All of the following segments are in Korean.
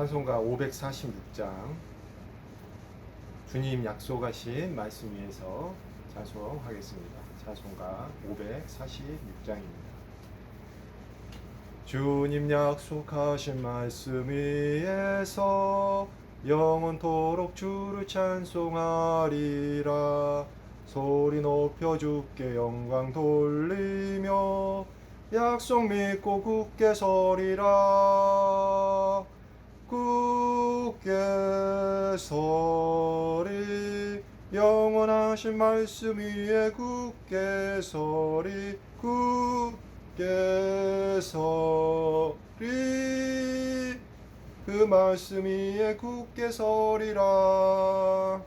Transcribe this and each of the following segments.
찬송가 546장 주님 약속하신 말씀 위에서 찬송하겠습니다. 찬송가 546장입니다. 주님 약속하신 말씀 위에서 영원토록 주를 찬송하리라. 소리 높여 주께 영광 돌리며 약속 믿고 굳게 서리라. 굳게 서리 영원하신 말씀 위에 굳게 서리 굳게 서리 그 말씀 위에 굳게 서리라.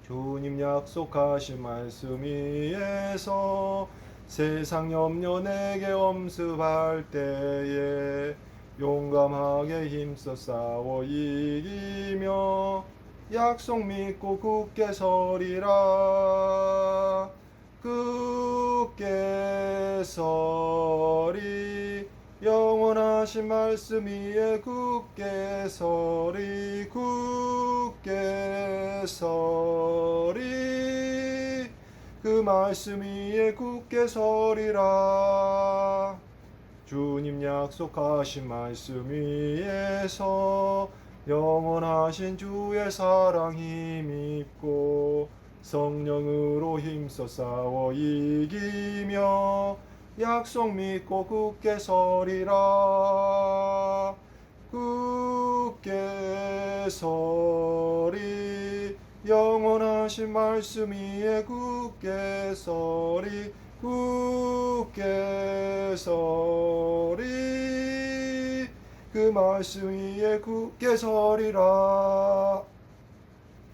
주님 약속하신 말씀 위에서 세상 염려 내게 엄습할 때에 용감하게 힘써 싸워 이기며 약속 믿고 굳게 서리라. 굳게 서리 영원하신 말씀 위에 굳게 서리 굳게 서리 그 말씀 위에 굳게 서리라. 주님 약속하신 말씀 위에서 영원하신 주의 사랑 힘입고 성령으로 힘써 싸워 이기며 약속 믿고 굳게 서리라. 굳게 서리 영원하신 말씀 위에 굳게 서리 굳게 서리 그 말씀 위에 굳게 서리라.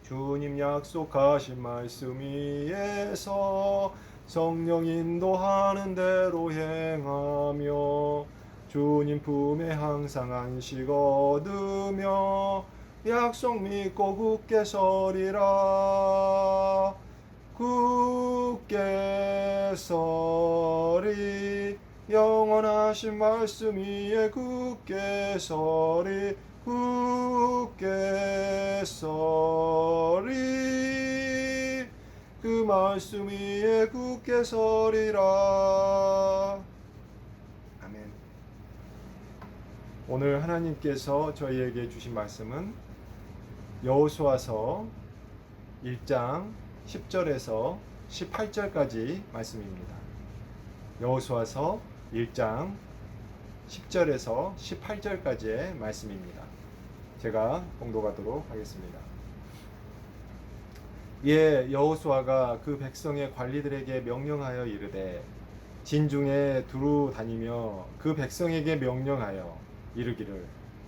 주님 약속하신 말씀 위에서 성령 인도하는 대로 행하며 주님 품에 항상 안식 얻으며 약속 믿고 굳게 서리라. 굳게 서리 영원하신 말씀 위에 굳게 서리 굳게 서리 그 말씀 위에 굳게 서리라. 아멘. 오늘 하나님께서 저희에게 주신 말씀은 여호수아서 1장 10절에서 18절까지 말씀입니다. 여호수아서 1장 10절에서 18절까지의 말씀입니다. 제가 봉독하도록 하겠습니다. 이에 여호수아가 그 백성의 관리들에게 명령하여 이르되 진중에 두루 다니며 그 백성에게 명령하여 이르기를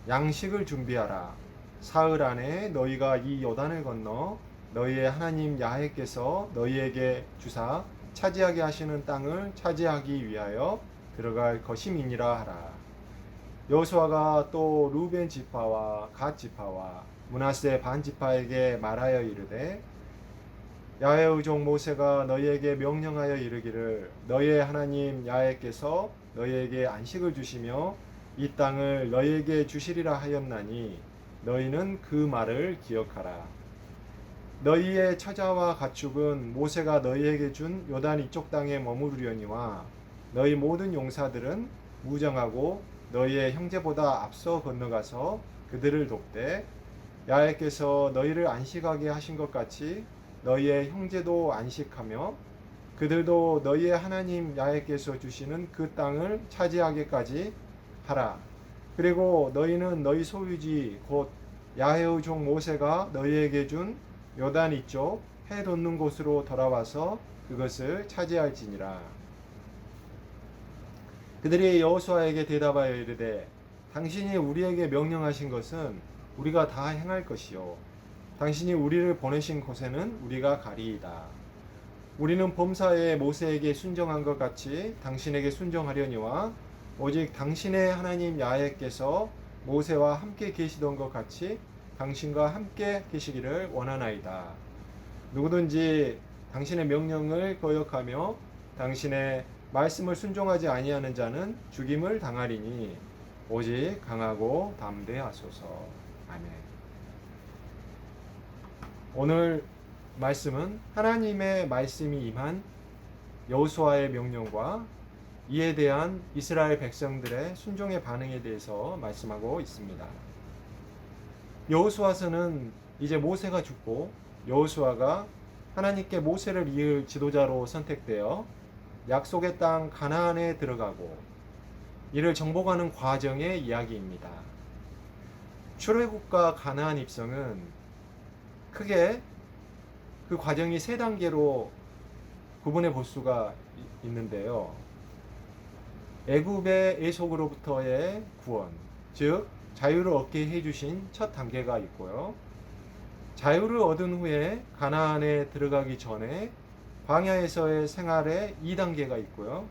양식을 준비하라. 사흘 안에 너희가 이 요단을 건너 너희의 하나님 야훼께서 너희에게 주사 차지하게 하시는 땅을 차지하기 위하여 들어갈 것임이니라 하라. 여호수아가 또 루벤 지파와 갓 지파와 므낫세 반 지파에게 말하여 이르되 야훼의 종 모세가 너희에게 명령하여 이르기를 너희의 하나님 야훼께서 너희에게 안식을 주시며 이 땅을 너희에게 주시리라 하였나니 너희는 그 말을 기억하라. 너희의 처자와 가축은 모세가 너희에게 준 요단 이쪽 땅에 머무르려니와 너희 모든 용사들은 무장하고 너희의 형제보다 앞서 건너가서 그들을 돕되 야훼께서 너희를 안식하게 하신 것 같이 너희의 형제도 안식하며 그들도 너희의 하나님 야훼께서 주시는 그 땅을 차지하게까지 하라. 그리고 너희는 너희 소유지 곧 야훼의 종 모세가 너희에게 준 요단 이쪽 해 돋는 곳으로 돌아와서 그것을 차지할지니라. 그들이 여호수아에게 대답하여 이르되 당신이 우리에게 명령하신 것은 우리가 다 행할 것이요 당신이 우리를 보내신 곳에는 우리가 가리이다. 우리는 범사에 모세에게 순종한 것 같이 당신에게 순종하려니와 오직 당신의 하나님 야훼께서 모세와 함께 계시던 것 같이 당신과 함께 계시기를 원하나이다. 누구든지 당신의 명령을 거역하며 당신의 말씀을 순종하지 아니하는 자는 죽임을 당하리니 오직 강하고 담대하소서. 아멘. 오늘 말씀은 하나님의 말씀이 임한 여호수아의 명령과 이에 대한 이스라엘 백성들의 순종의 반응에 대해서 말씀하고 있습니다. 여호수아서는 이제 모세가 죽고 여호수아가 하나님께 모세를 이을 지도자로 선택되어 약속의 땅 가나안에 들어가고 이를 정복하는 과정의 이야기입니다. 출애굽과 가나안 입성은 크게 그 과정이 세 단계로 구분해 볼 수가 있는데요. 애굽의 애속으로부터의 구원, 즉 자유를 얻게 해주신 첫 단계가 있고요. 자유를 얻은 후에 가나안에 들어가기 전에 광야에서의 생활의 2단계가 있고요.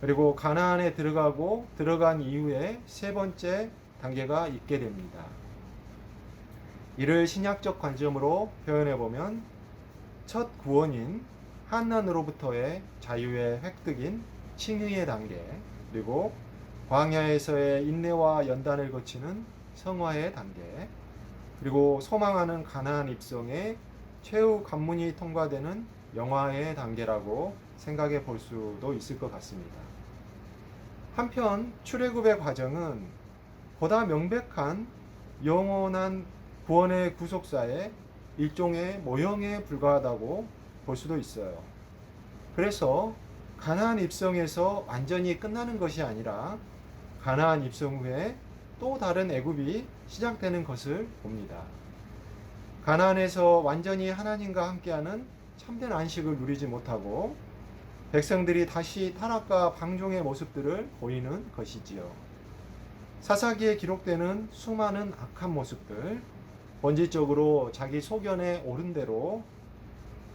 그리고 가나안에 들어가고 들어간 이후에 세 번째 단계가 있게 됩니다. 이를 신약적 관점으로 표현해 보면 첫 구원인 한난으로부터의 자유의 획득인 칭의의 단계, 그리고 광야에서의 인내와 연단을 거치는 성화의 단계, 그리고 소망하는 가나안 입성의 최후 관문이 통과되는 영화의 단계라고 생각해 볼 수도 있을 것 같습니다. 한편 출애굽의 과정은 보다 명백한 영원한 구원의 구속사의 일종의 모형에 불과하다고 볼 수도 있어요. 그래서 가나안 입성에서 완전히 끝나는 것이 아니라 가나안 입성 후에 또 다른 애굽이 시작되는 것을 봅니다. 가나안에서 완전히 하나님과 함께하는 참된 안식을 누리지 못하고 백성들이 다시 타락과 방종의 모습들을 보이는 것이지요. 사사기에 기록되는 수많은 악한 모습들, 본질적으로 자기 소견에 옳은 대로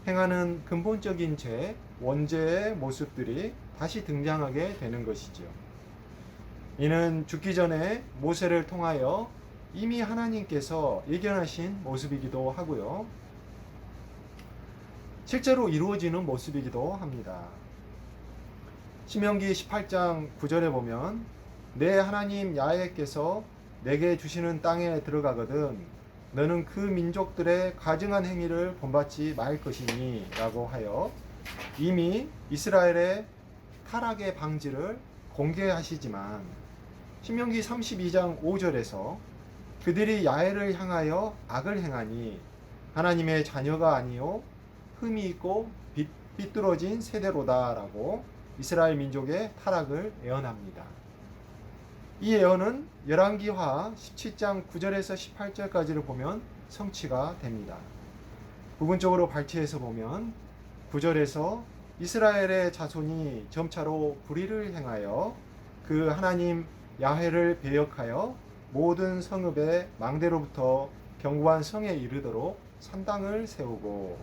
행하는 근본적인 죄, 원죄의 모습들이 다시 등장하게 되는 것이지요. 이는 죽기 전에 모세를 통하여 이미 하나님께서 예견하신 모습이기도 하고요. 실제로 이루어지는 모습이기도 합니다. 신명기 18장 9절에 보면 내 하나님 야훼께서 내게 주시는 땅에 들어가거든 너는 그 민족들의 가증한 행위를 본받지 말 것이니 라고 하여 이미 이스라엘의 타락의 방지를 공개하시지만 신명기 32장 5절에서 그들이 야훼를 향하여 악을 행하니 하나님의 자녀가 아니요 흠이 있고 삐뚤어진 세대로다 라고 이스라엘 민족의 타락을 예언합니다. 이 예언은 열왕기하 17장 9절에서 18절까지를 보면 성취가 됩니다. 부분적으로 발췌해서 보면 9절에서 이스라엘의 자손이 점차로 불의를 행하여 그 하나님 야훼를 배역하여 모든 성읍의 망대로부터 견고한 성에 이르도록 산당을 세우고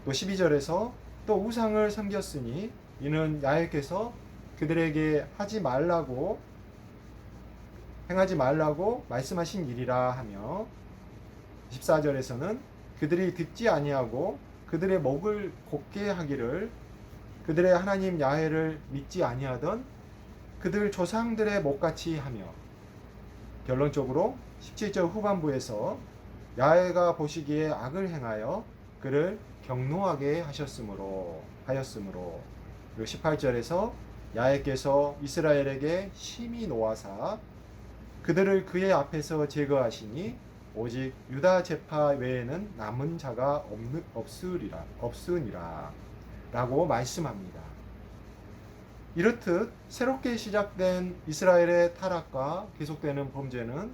또 12절에서 또 우상을 섬겼으니 이는 야훼께서 그들에게 행하지 말라고 말씀하신 일이라 하며 14절에서는 그들이 듣지 아니하고 그들의 목을 곧게 하기를 그들의 하나님 야훼를 믿지 아니하던 그들 조상들의 목같이 하며 결론적으로 17절 후반부에서 야훼가 보시기에 악을 행하여 그를 경노하게 하였으므로 그리고 18절에서 야훼께서 이스라엘에게 심히 노하사 그들을 그의 앞에서 제거하시니 오직 유다 지파 외에는 남은 자가 없으니라 라고 말씀합니다. 이렇듯 새롭게 시작된 이스라엘의 타락과 계속되는 범죄는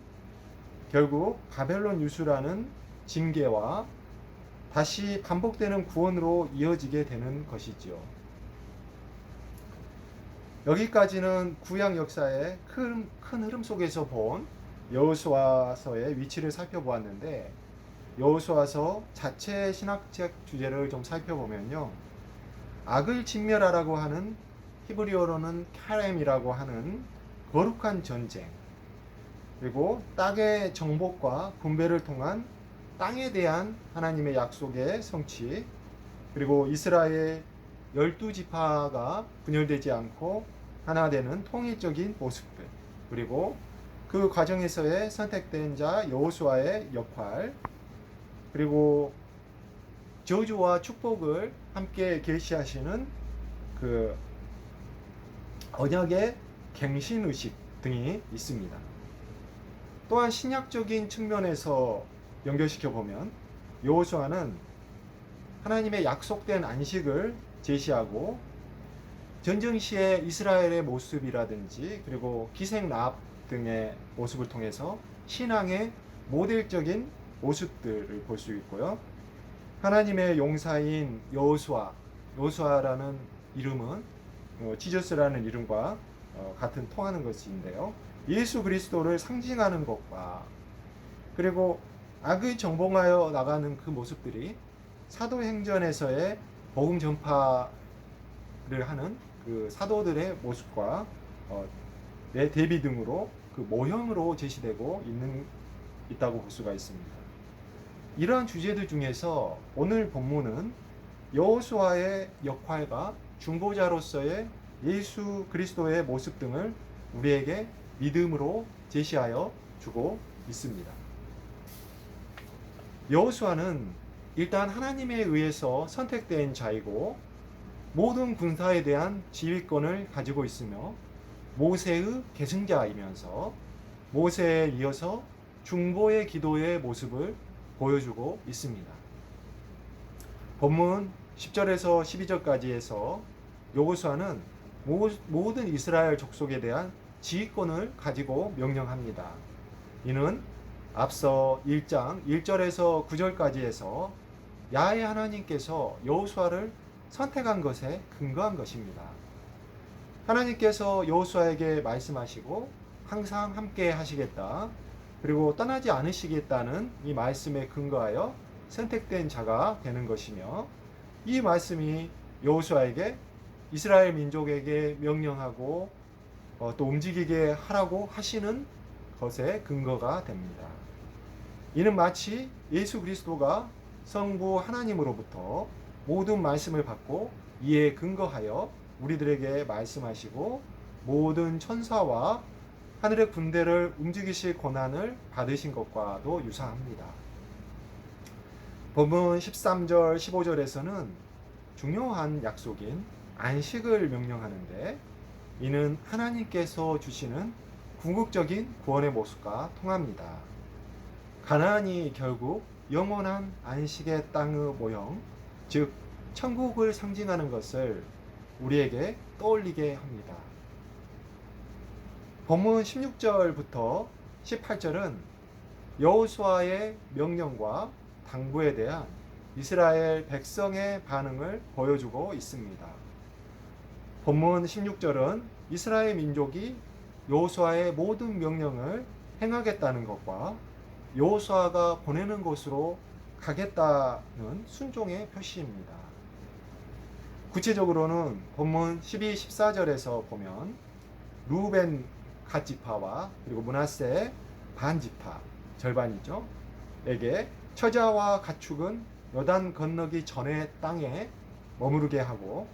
결국 바벨론 유수라는 징계와 다시 반복되는 구원으로 이어지게 되는 것이지요. 여기까지는 구약 역사의 큰 흐름 속에서 본 여호수아서의 위치를 살펴보았는데 여호수아서 자체 신학적 주제를 좀 살펴보면요. 악을 진멸하라고 하는 히브리어로는 카렘이라고 하는 거룩한 전쟁, 그리고 땅의 정복과 분배를 통한 땅에 대한 하나님의 약속의 성취, 그리고 이스라엘 12지파가 분열되지 않고 하나 되는 통일적인 모습들, 그리고 그 과정에서의 선택된 자 여호수아의 역할, 그리고 저주와 축복을 함께 계시하시는 그 언약의 갱신 의식 등이 있습니다. 또한 신약적인 측면에서 연결시켜 보면 여호수아는 하나님의 약속된 안식을 제시하고 전쟁 시의 이스라엘의 모습이라든지 그리고 기생 라합 등의 모습을 통해서 신앙의 모델적인 모습들을 볼 수 있고요. 하나님의 용사인 여호수아라는 이름은 지저스라는 이름과 같은 통하는 것인데요. 예수 그리스도를 상징하는 것과 그리고 악을 정복하여 나가는 그 모습들이 사도행전에서의 복음 전파를 하는 그 사도들의 모습과 내 대비 등으로 그 모형으로 제시되고 있다고 볼 수가 있습니다. 이러한 주제들 중에서 오늘 본문은 여호수아의 역할과 중보자로서의 예수 그리스도의 모습 등을 우리에게 믿음으로 제시하여 주고 있습니다. 여호수아는 일단 하나님에 의해서 선택된 자이고 모든 군사에 대한 지휘권을 가지고 있으며 모세의 계승자이면서 모세에 이어서 중보의 기도의 모습을 보여주고 있습니다. 본문 10절에서 12절까지에서 여호수아는 모든 이스라엘 족속에 대한 지휘권을 가지고 명령합니다. 이는 앞서 1장 1절에서 9절까지에서 야훼 하나님께서 여호수아를 선택한 것에 근거한 것입니다. 하나님께서 여호수아에게 말씀하시고 항상 함께 하시겠다, 그리고 떠나지 않으시겠다는 이 말씀에 근거하여 선택된 자가 되는 것이며, 이 말씀이 여호수아에게 이스라엘 민족에게 명령하고 또 움직이게 하라고 하시는 것에 근거가 됩니다. 이는 마치 예수 그리스도가 성부 하나님으로부터 모든 말씀을 받고 이에 근거하여 우리들에게 말씀하시고 모든 천사와 하늘의 군대를 움직이실 권한을 받으신 것과도 유사합니다. 본문 13절 15절에서는 중요한 약속인 안식을 명령하는데, 이는 하나님께서 주시는 궁극적인 구원의 모습과 통합니다. 가나안이 결국 영원한 안식의 땅의 모형, 즉 천국을 상징하는 것을 우리에게 떠올리게 합니다. 본문 16절부터 18절은 여호수아의 명령과 당부에 대한 이스라엘 백성의 반응을 보여주고 있습니다. 본문 16절은 이스라엘 민족이 여호수아의 모든 명령을 행하겠다는 것과 여호수아가 보내는 곳으로 가겠다는 순종의 표시입니다. 구체적으로는 본문 12, 14절에서 보면 루벤 갓지파와 그리고 므낫세 반지파, 절반이죠, 에게 처자와 가축은 요단 건너기 전의 땅에 머무르게 하고,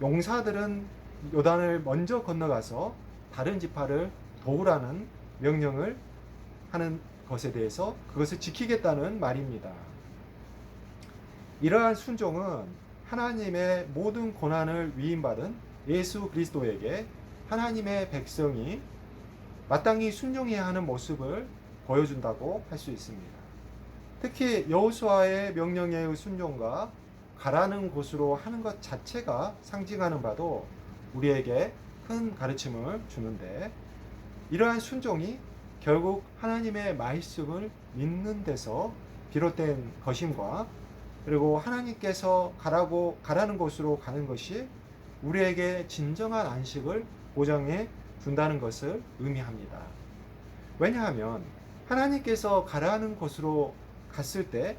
용사들은 요단을 먼저 건너가서 다른 지파를 도우라는 명령을 하는 것에 대해서 그것을 지키겠다는 말입니다. 이러한 순종은 하나님의 모든 고난을 위임받은 예수 그리스도에게 하나님의 백성이 마땅히 순종해야 하는 모습을 보여준다고 할 수 있습니다. 특히 여호수아의 명령의 순종과 가라는 곳으로 하는 것 자체가 상징하는 바도 우리에게 큰 가르침을 주는데, 이러한 순종이 결국 하나님의 말씀을 믿는 데서 비롯된 것임과, 그리고 하나님께서 가라는 곳으로 가는 것이 우리에게 진정한 안식을 보장해 준다는 것을 의미합니다. 왜냐하면 하나님께서 가라는 곳으로 갔을 때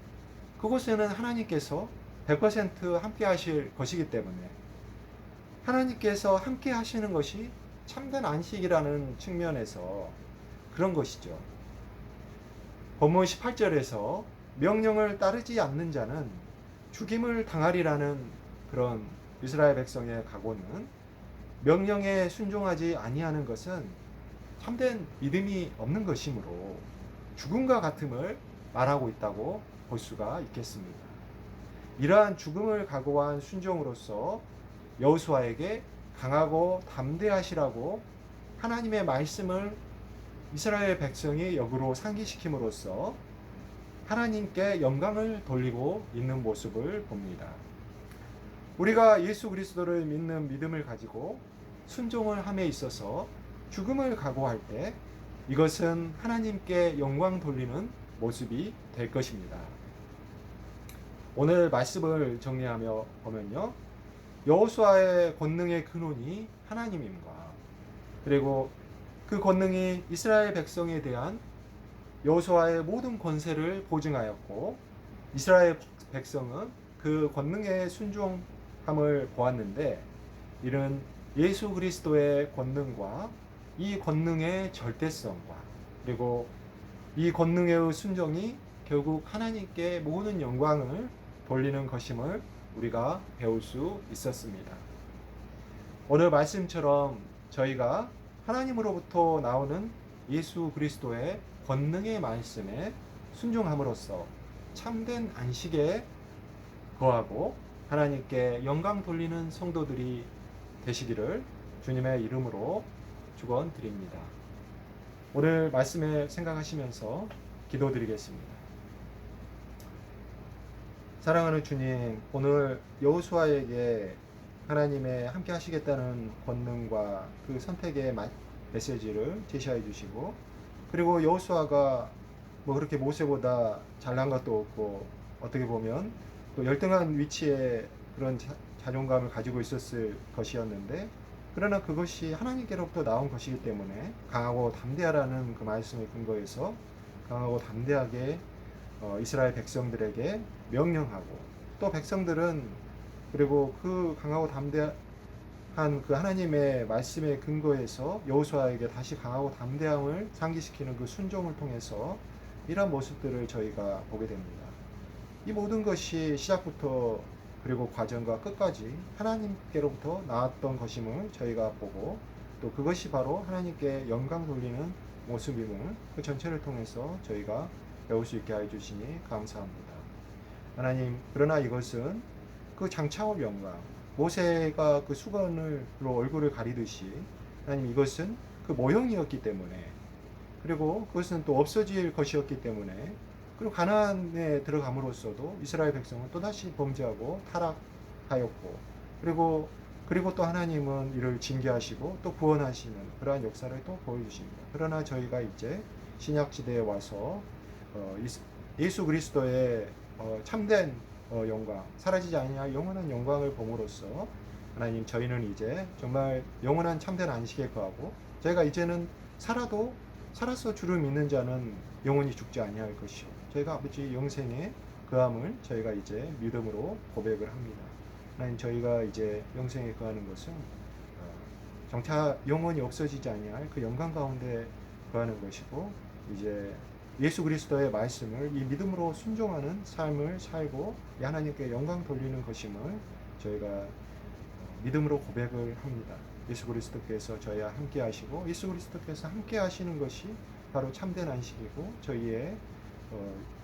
그곳에는 하나님께서 100% 함께 하실 것이기 때문에 하나님께서 함께 하시는 것이 참된 안식이라는 측면에서 그런 것이죠. 본문 18절에서 명령을 따르지 않는 자는 죽임을 당하리라는 그런 이스라엘 백성의 각오는, 명령에 순종하지 아니하는 것은 참된 믿음이 없는 것이므로 죽음과 같음을 말하고 있다고 볼 수가 있겠습니다. 이러한 죽음을 각오한 순종으로서 여호수아에게 강하고 담대하시라고 하나님의 말씀을 이스라엘 백성이 역으로 상기시킴으로써 하나님께 영광을 돌리고 있는 모습을 봅니다. 우리가 예수 그리스도를 믿는 믿음을 가지고 순종을 함에 있어서 죽음을 각오할 때 이것은 하나님께 영광 돌리는 모습이 될 것입니다. 오늘 말씀을 정리하며 보면요, 여호수아의 권능의 근원이 하나님임과, 그리고 그 권능이 이스라엘 백성에 대한 여호수아의 모든 권세를 보증하였고, 이스라엘 백성은 그 권능의 순종함을 보았는데, 이는 예수 그리스도의 권능과 이 권능의 절대성과, 그리고 이 권능의 순종이 결국 하나님께 모든 영광을 돌리는 것임을 우리가 배울 수 있었습니다. 오늘 말씀처럼 저희가 하나님으로부터 나오는 예수 그리스도의 권능의 말씀에 순종함으로써 참된 안식에 거하고 하나님께 영광 돌리는 성도들이 되시기를 주님의 이름으로 축원드립니다. 오늘 말씀에 생각하시면서 기도드리겠습니다. 사랑하는 주님, 오늘 여호수아에게 하나님의 함께 하시겠다는 권능과 그 선택의 메시지를 제시해 주시고, 그리고 여호수아가 뭐 그렇게 모세보다 잘난 것도 없고 어떻게 보면 또 열등한 위치에 그런 자존감을 가지고 있었을 것이었는데, 그러나 그것이 하나님께로부터 나온 것이기 때문에 강하고 담대하라는 그 말씀의 근거에서 강하고 담대하게 이스라엘 백성들에게 명령하고, 또 백성들은 그리고 그 강하고 담대한 그 하나님의 말씀의 근거에서 여호수아에게 다시 강하고 담대함을 상기시키는 그 순종을 통해서 이런 모습들을 저희가 보게 됩니다. 이 모든 것이 시작부터 그리고 과정과 끝까지 하나님께로부터 나왔던 것임을 저희가 보고, 또 그것이 바로 하나님께 영광 돌리는 모습임을 그 전체를 통해서 저희가 배울 수 있게 해주시니 감사합니다. 하나님, 그러나 이것은 그 장차올 영광, 모세가 그 수건으로 얼굴을 가리듯이 하나님, 이것은 그 모형이었기 때문에, 그리고 그것은 또 없어질 것이었기 때문에, 그리고 가나안에 들어감으로써도 이스라엘 백성은 또다시 범죄하고 타락하였고, 그리고 또 하나님은 이를 징계하시고 또 구원하시는 그러한 역사를 또 보여주십니다. 그러나 저희가 이제 신약시대에 와서 예수 그리스도의 참된 영광, 사라지지 아니할 영원한 영광을 봄으로써 하나님, 저희는 이제 정말 영원한 참된 안식에 거하고, 저희가 이제는 살아서 주를 믿는 자는 영원히 죽지 아니할 것이요, 저희가 아버지 영생에 거함을 저희가 이제 믿음으로 고백을 합니다. 하나님, 저희가 이제 영생에 거하는 것은 정차 영원히 없어지지 아니할 그 영광 가운데 거하는 것이고, 이제 예수 그리스도의 말씀을 이 믿음으로 순종하는 삶을 살고 하나님께 영광 돌리는 것임을 저희가 믿음으로 고백을 합니다. 예수 그리스도께서 저희와 함께 하시고, 예수 그리스도께서 함께 하시는 것이 바로 참된 안식이고, 저희의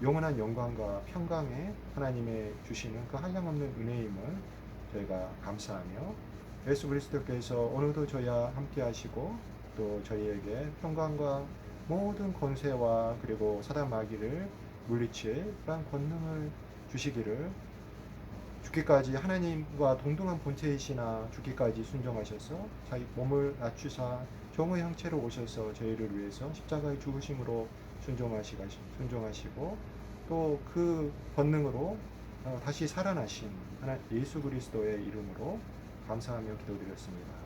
영원한 영광과 평강에 하나님의 주시는 그 한량없는 은혜임을 저희가 감사하며, 예수 그리스도께서 오늘도 저희와 함께 하시고 또 저희에게 평강과 모든 권세와 그리고 사단 마귀를 물리칠 그런 권능을 주시기를, 죽기까지 하나님과 동등한 본체이시나 죽기까지 순종하셔서 자기 몸을 낮추사 종의 형체로 오셔서 저희를 위해서 십자가의 죽으심으로 순종하시고 또 그 권능으로 다시 살아나신 예수 그리스도의 이름으로 감사하며 기도드렸습니다.